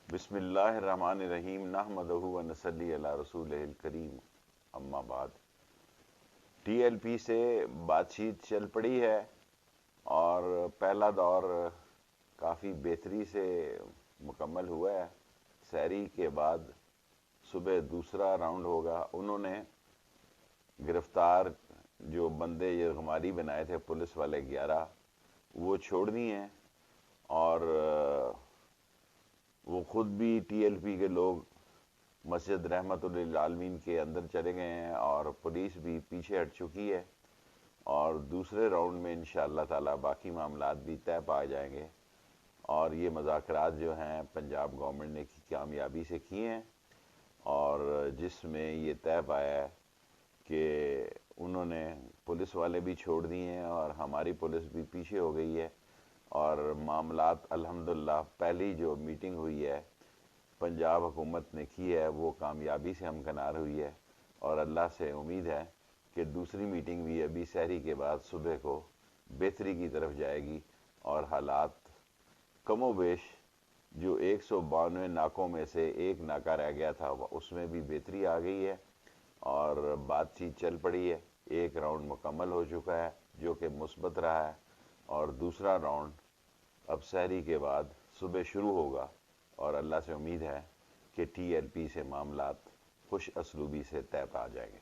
بسم اللہ الرحمن الرحیم نحمدہ و نصلی علی رسولہ الکریم اما بعد۔ ٹی ایل پی سے بات چیت چل پڑی ہے اور پہلا دور کافی بہتری سے مکمل ہوا ہے۔ سحری کے بعد صبح دوسرا راؤنڈ ہوگا۔ انہوں نے گرفتار جو بندے یہ غماری بنائے تھے پولیس والے 11 وہ چھوڑ دی ہیں، اور وہ خود بھی ٹی ایل پی کے لوگ مسجد رحمت للعالمین کے اندر چلے گئے ہیں اور پولیس بھی پیچھے ہٹ چکی ہے، اور دوسرے راؤنڈ میں انشاءاللہ تعالی باقی معاملات بھی طے پا جائیں گے۔ اور یہ مذاکرات جو ہیں پنجاب گورنمنٹ نے کامیابی سے کیے ہیں، اور جس میں یہ طے پایا ہے کہ انہوں نے پولیس والے بھی چھوڑ دیے ہیں اور ہماری پولیس بھی پیچھے ہو گئی ہے، اور معاملات الحمدللہ پہلی جو میٹنگ ہوئی ہے پنجاب حکومت نے کی ہے وہ کامیابی سے ہمکنار ہوئی ہے، اور اللہ سے امید ہے کہ دوسری میٹنگ بھی ابھی سحری کے بعد صبح کو بہتری کی طرف جائے گی، اور حالات کم و بیش جو 192 ناکوں میں سے ایک ناکہ رہ گیا تھا اس میں بھی بہتری آ گئی ہے، اور بات چیت چل پڑی ہے۔ ایک راؤنڈ مکمل ہو چکا ہے جو کہ مثبت رہا ہے، اور دوسرا راؤنڈ اب سحری کے بعد صبح شروع ہوگا، اور اللہ سے امید ہے کہ ٹی ایل پی سے معاملات خوش اسلوبی سے طے پا جائیں گے۔